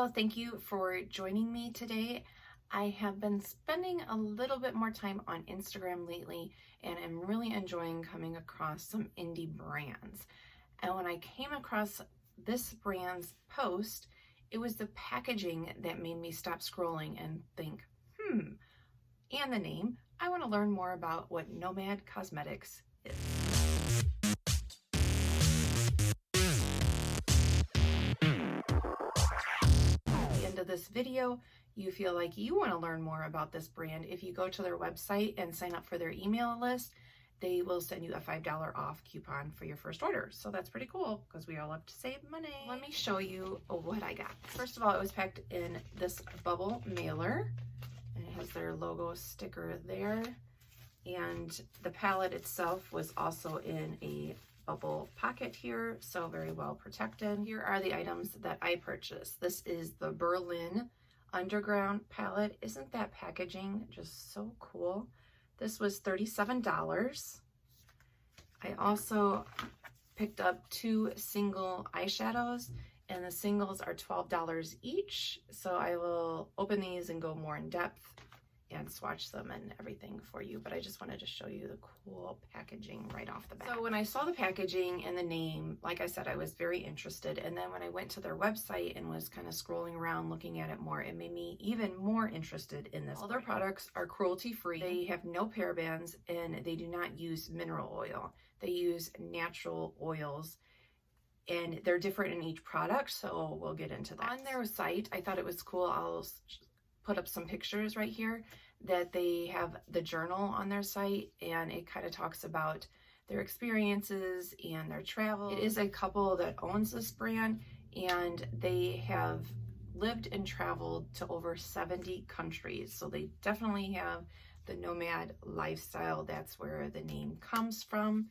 Well, thank you for joining me today. I have been spending a little bit more time on Instagram lately, and I'm really enjoying coming across some indie brands. And when I came across this brand's post, it was the packaging that made me stop scrolling and think, and the name. I want to learn more about what Nomad Cosmetics is. Of this video, you feel like you want to learn more about this brand, if you go to their website and sign up for their email list, they will send you a $5 off coupon for your first order. So that's pretty cool because we all love to save money. Let me show you what I got. First of all, it was packed in this bubble mailer, and it has their logo sticker there, and the palette itself was also in a bubble pocket here, so very well protected. Here are the items that I purchased. This is the Berlin Underground palette. Isn't that packaging just so cool? This was $37. I also picked up 2 single eyeshadows, and the singles are $12 each. So I will open these and go more in depth and swatch them and everything for you, but I just wanted to show you the cool packaging right off the bat. So when I saw the packaging and the name, like I said, I was very interested, and then when I went to their website and was kind of scrolling around looking at it more, it made me even more interested in this. All their products are cruelty-free. They have no parabens, and they do not use mineral oil. They use natural oils, and they're different in each product, so we'll get into that. On their site, I thought it was cool. I'll put up some pictures right here, that they have the journal on their site, and it kind of talks about their experiences and their travel. It is a couple that owns this brand, and they have lived and traveled to over 70 countries. So they definitely have the nomad lifestyle. That's where the name comes from.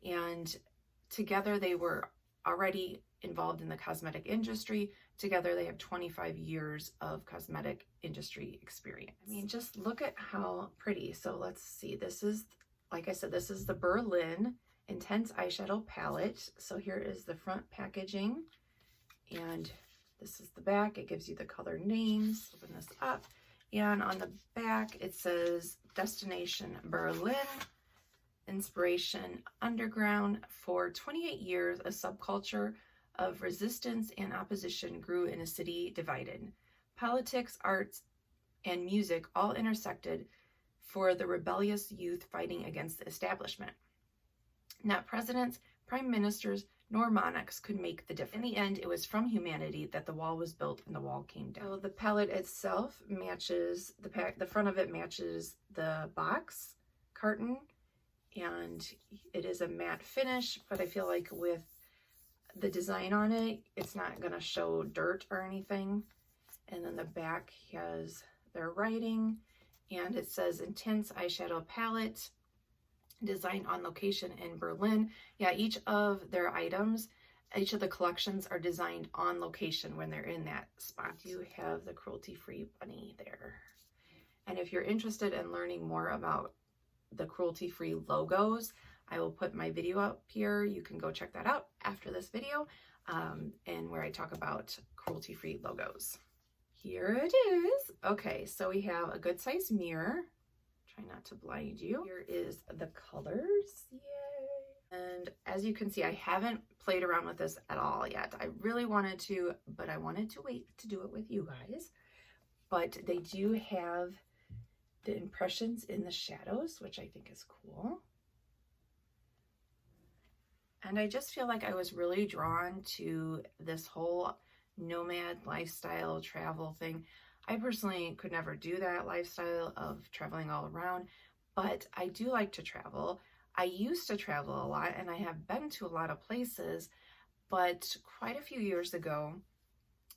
And together they were already involved in the cosmetic industry. Together they have 25 years of cosmetic industry experience. I mean, just look at how pretty. So let's see, this is, like I said, this is the Berlin Intense Eyeshadow Palette. So here is the front packaging, and this is the back. It gives you the color names. Open this up, and on the back it says Destination Berlin, Inspiration Underground. For 28 years, a subculture of resistance and opposition grew in a city divided. Politics, arts, and music all intersected for the rebellious youth fighting against the establishment. Not presidents, prime ministers, nor monarchs could make the difference. In the end, it was from humanity that the wall was built and the wall came down. So the palette itself matches, the front of it matches the box carton, and it is a matte finish, but I feel like with the design on it, it's not going to show dirt or anything. And then the back has their writing, and it says Intense Eyeshadow Palette, designed on location in Berlin. Yeah, each of their items, each of the collections are designed on location when they're in that spot. You have the cruelty-free bunny there. And if you're interested in learning more about the cruelty-free logos, I will put my video up here. You can go check that out after this video, and where I talk about cruelty-free logos. Here it is. Okay, so we have a good size mirror. Try not to blind you. Here is the colors. Yay! And as you can see, I haven't played around with this at all yet. I really wanted to, but I wanted to wait to do it with you guys. But they do have the impressions in the shadows, which I think is cool. And I just feel like I was really drawn to this whole nomad lifestyle travel thing. I personally could never do that lifestyle of traveling all around, but I do like to travel. I used to travel a lot, and I have been to a lot of places, but quite a few years ago,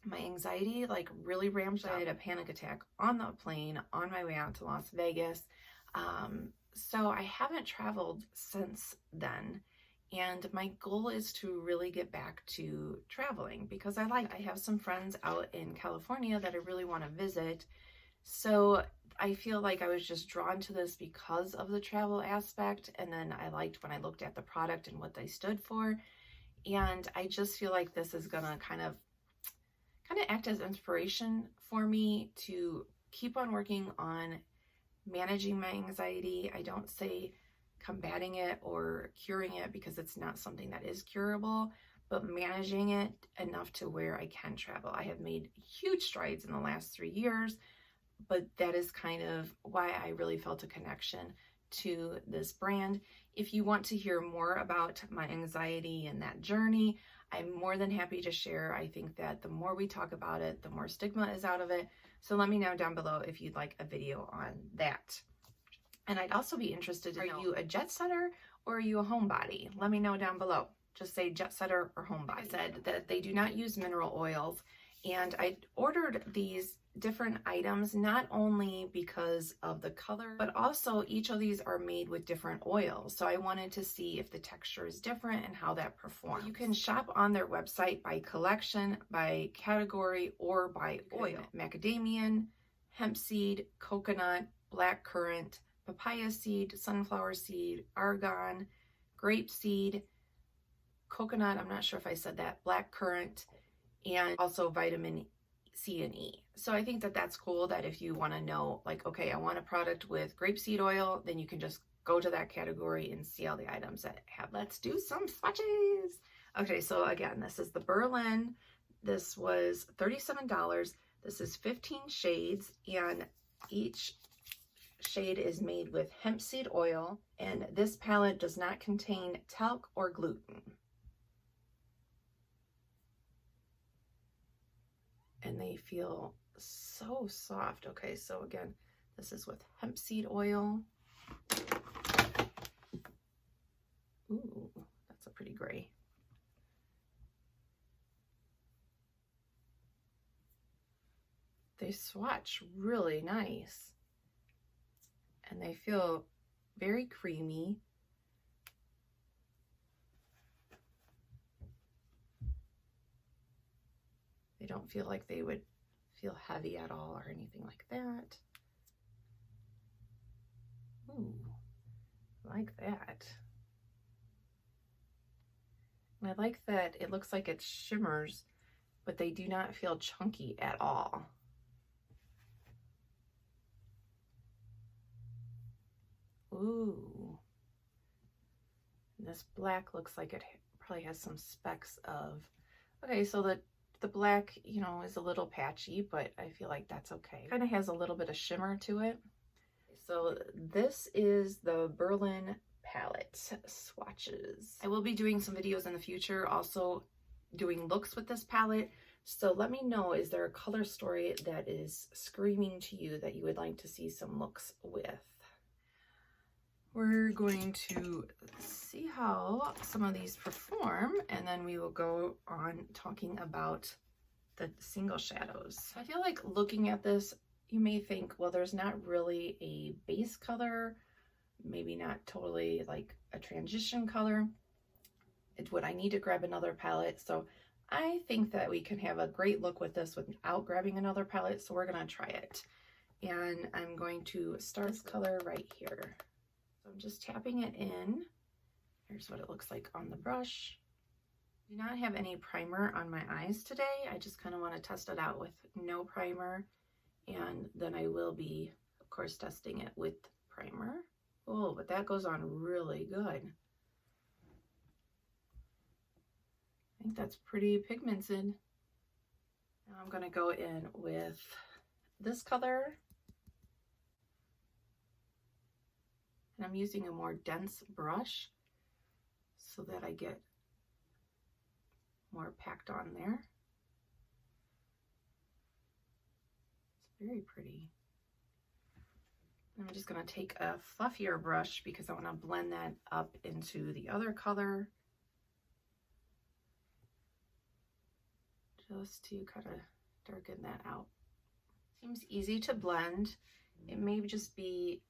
my anxiety like really ramped up. I had a panic attack on the plane on my way out to Las Vegas. So I haven't traveled since then. And my goal is to really get back to traveling, because I have some friends out in California that I really want to visit. So I feel like I was just drawn to this because of the travel aspect. And then I liked when I looked at the product and what they stood for. And I just feel like this is gonna kind of kind of act as inspiration for me to keep on working on managing my anxiety. I don't say combating it or curing it, because it's not something that is curable, but managing it enough to where I can travel. I have made huge strides in the last 3 years, but that is kind of why I really felt a connection to this brand. If you want to hear more about my anxiety and that journey, I'm more than happy to share. I think that the more we talk about it, the more stigma is out of it. So let me know down below if you'd like a video on that. And I'd also be interested in, are you a jet setter or are you a homebody? Let me know down below. Just say jet setter or homebody. I said that they do not use mineral oils, and I ordered these different items not only because of the color, but also each of these are made with different oils. So I wanted to see if the texture is different and how that performs. You can shop on their website by collection, by category, or by oil. Macadamian, hemp seed, coconut, black currant, papaya seed, sunflower seed, argan, grape seed, coconut, I'm not sure if I said that, black currant, and also vitamin C and E. So I think that that's cool, that if you want to know, like, okay, I want a product with grapeseed oil, then you can just go to that category and see all the items that have. Let's do some swatches. Okay, so again, this is the Berlin. This was $37. This is 15 shades, and each shade is made with hemp seed oil, and this palette does not contain talc or gluten. And they feel so soft. Okay, so again, this is with hemp seed oil. Ooh, that's a pretty gray. They swatch really nice. And they feel very creamy. They don't feel like they would feel heavy at all or anything like that. Ooh, I like that. And I like that it looks like it shimmers, but they do not feel chunky at all. Ooh. And this black looks like it probably has some specks of, okay, so the black, you know, is a little patchy, but I feel like that's okay. Kind of has a little bit of shimmer to it. So this is the Berlin palette swatches. I will be doing some videos in the future, also doing looks with this palette. So let me know, is there a color story that is screaming to you that you would like to see some looks with? We're going to see how some of these perform, and then we will go on talking about the single shadows. I feel like looking at this, you may think, well, there's not really a base color, maybe not totally like a transition color. Would I need to grab another palette? So I think that we can have a great look with this without grabbing another palette, so we're gonna try it. And I'm going to start this color right here. So I'm just tapping it in. Here's what it looks like on the brush. I do not have any primer on my eyes today. I just kind of want to test it out with no primer. And then I will be, of course, testing it with primer. Oh, but that goes on really good. I think that's pretty pigmented. Now I'm going to go in with this color. And I'm using a more dense brush so that I get more packed on there. It's very pretty. I'm just going to take a fluffier brush because I want to blend that up into the other color, just to kind of darken that out. Seems easy to blend. It may just be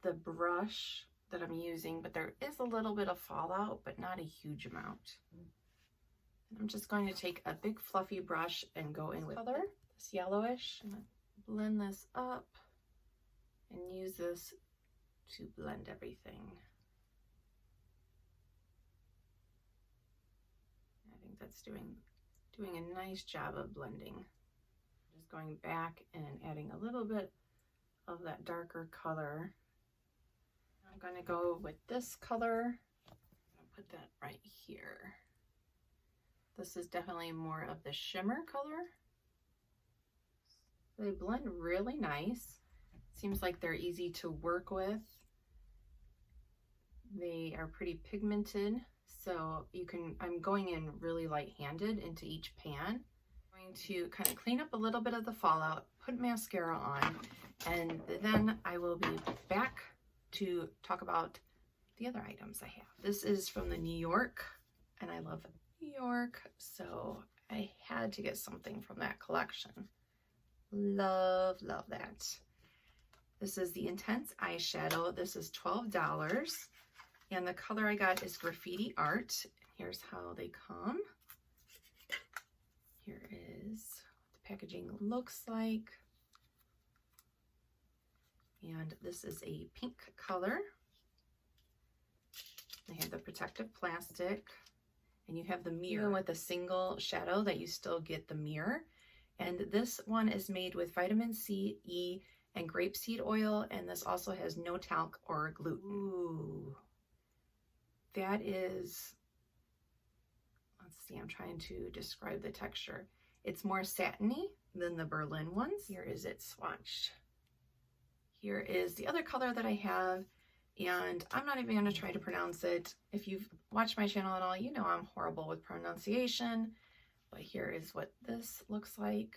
the brush that I'm using, but there is a little bit of fallout, but not a huge amount. And I'm just going to take a big fluffy brush and go in with color, this yellowish, and blend this up and use this to blend everything. I think that's doing doing a nice job of blending. Just going back and adding a little bit of that darker color. I'm going to go with this color. I'll put that right here. This is definitely more of the shimmer color. They blend really nice. Seems like they're easy to work with. They are pretty pigmented, so you can, I'm going in really light-handed into each pan. I'm going to kind of clean up a little bit of the fallout, put mascara on, and then I will be back to talk about the other items I have. This is from the New York, and I love New York, so I had to get something from that collection. Love, love that. This is the Intense Eyeshadow. This is $12. And the color I got is Graffiti Art. Here's how they come. Here is what the packaging looks like. And this is a pink color. They have the protective plastic. And you have the mirror. Even with a single shadow that you still get the mirror. And this one is made with vitamin C, E, and grapeseed oil. And this also has no talc or gluten. Ooh. That is, let's see, I'm trying to describe the texture. It's more satiny than the Berlin ones. Here is it swatched. Here is the other color that I have, and I'm not even going to try to pronounce it. If you've watched my channel at all, you know I'm horrible with pronunciation, but here is what this looks like.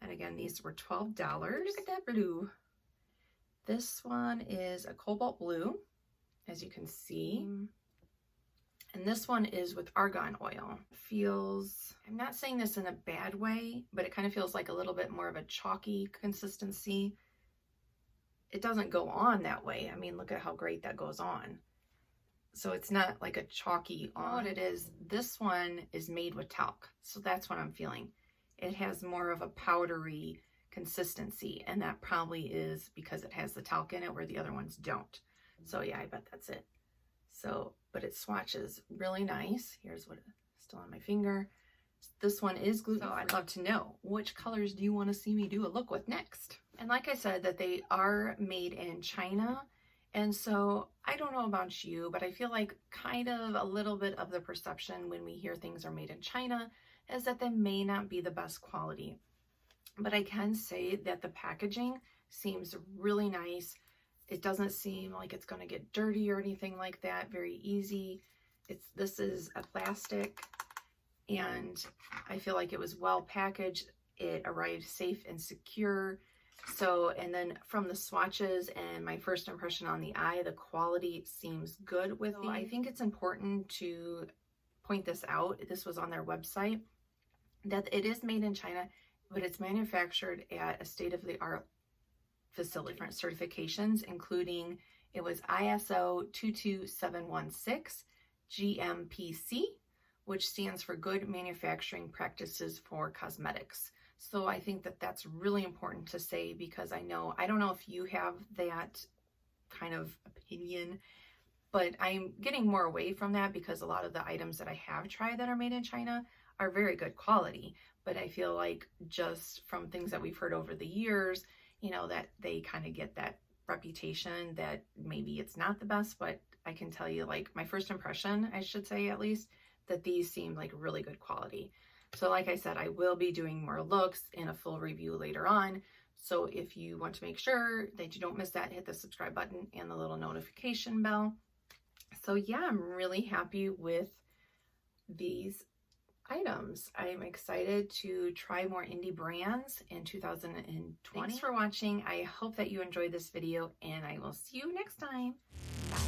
And again, these were $12. Look at that blue. This one is a cobalt blue, as you can see. And this one is with argan oil. Feels, I'm not saying this in a bad way, but it kind of feels like a little bit more of a chalky consistency. It doesn't go on that way. I mean, look at how great that goes on. So it's not like a chalky on. What it is, this one is made with talc. So that's what I'm feeling. It has more of a powdery consistency, and that probably is because it has the talc in it where the other ones don't. So yeah, I bet that's it. So, but it swatches really nice. Here's what it's still on my finger. This one is gluten-free. So I'd love to know, which colors do you want to see me do a look with next? And like I said, that they are made in China. And so I don't know about you, but I feel like kind of a little bit of the perception when we hear things are made in China is that they may not be the best quality. But I can say that the packaging seems really nice. It doesn't seem like it's going to get dirty or anything like that. Very easy. This is a plastic, and I feel like it was well packaged. It arrived safe and secure. So, and then from the swatches and my first impression on the eye, the quality seems good with these. I think it's important to point this out. This was on their website, that it is made in China, but it's manufactured at a state-of-the-art facility. Different certifications, including it was ISO 22716 GMPC, which stands for Good Manufacturing Practices for Cosmetics. So I think that that's really important to say, because I don't know if you have that kind of opinion, but I'm getting more away from that because a lot of the items that I have tried that are made in China are very good quality. But I feel like just from things that we've heard over the years, you know, that they kind of get that reputation that maybe it's not the best. But I can tell you, like, my first impression, I should say at least, that these seem like really good quality. So like I said, I will be doing more looks in a full review later on. So if you want to make sure that you don't miss that, hit the subscribe button and the little notification bell. So yeah, I'm really happy with these items. I'm excited to try more indie brands in 2020. Thanks for watching. I hope that you enjoyed this video, and I will see you next time. Bye.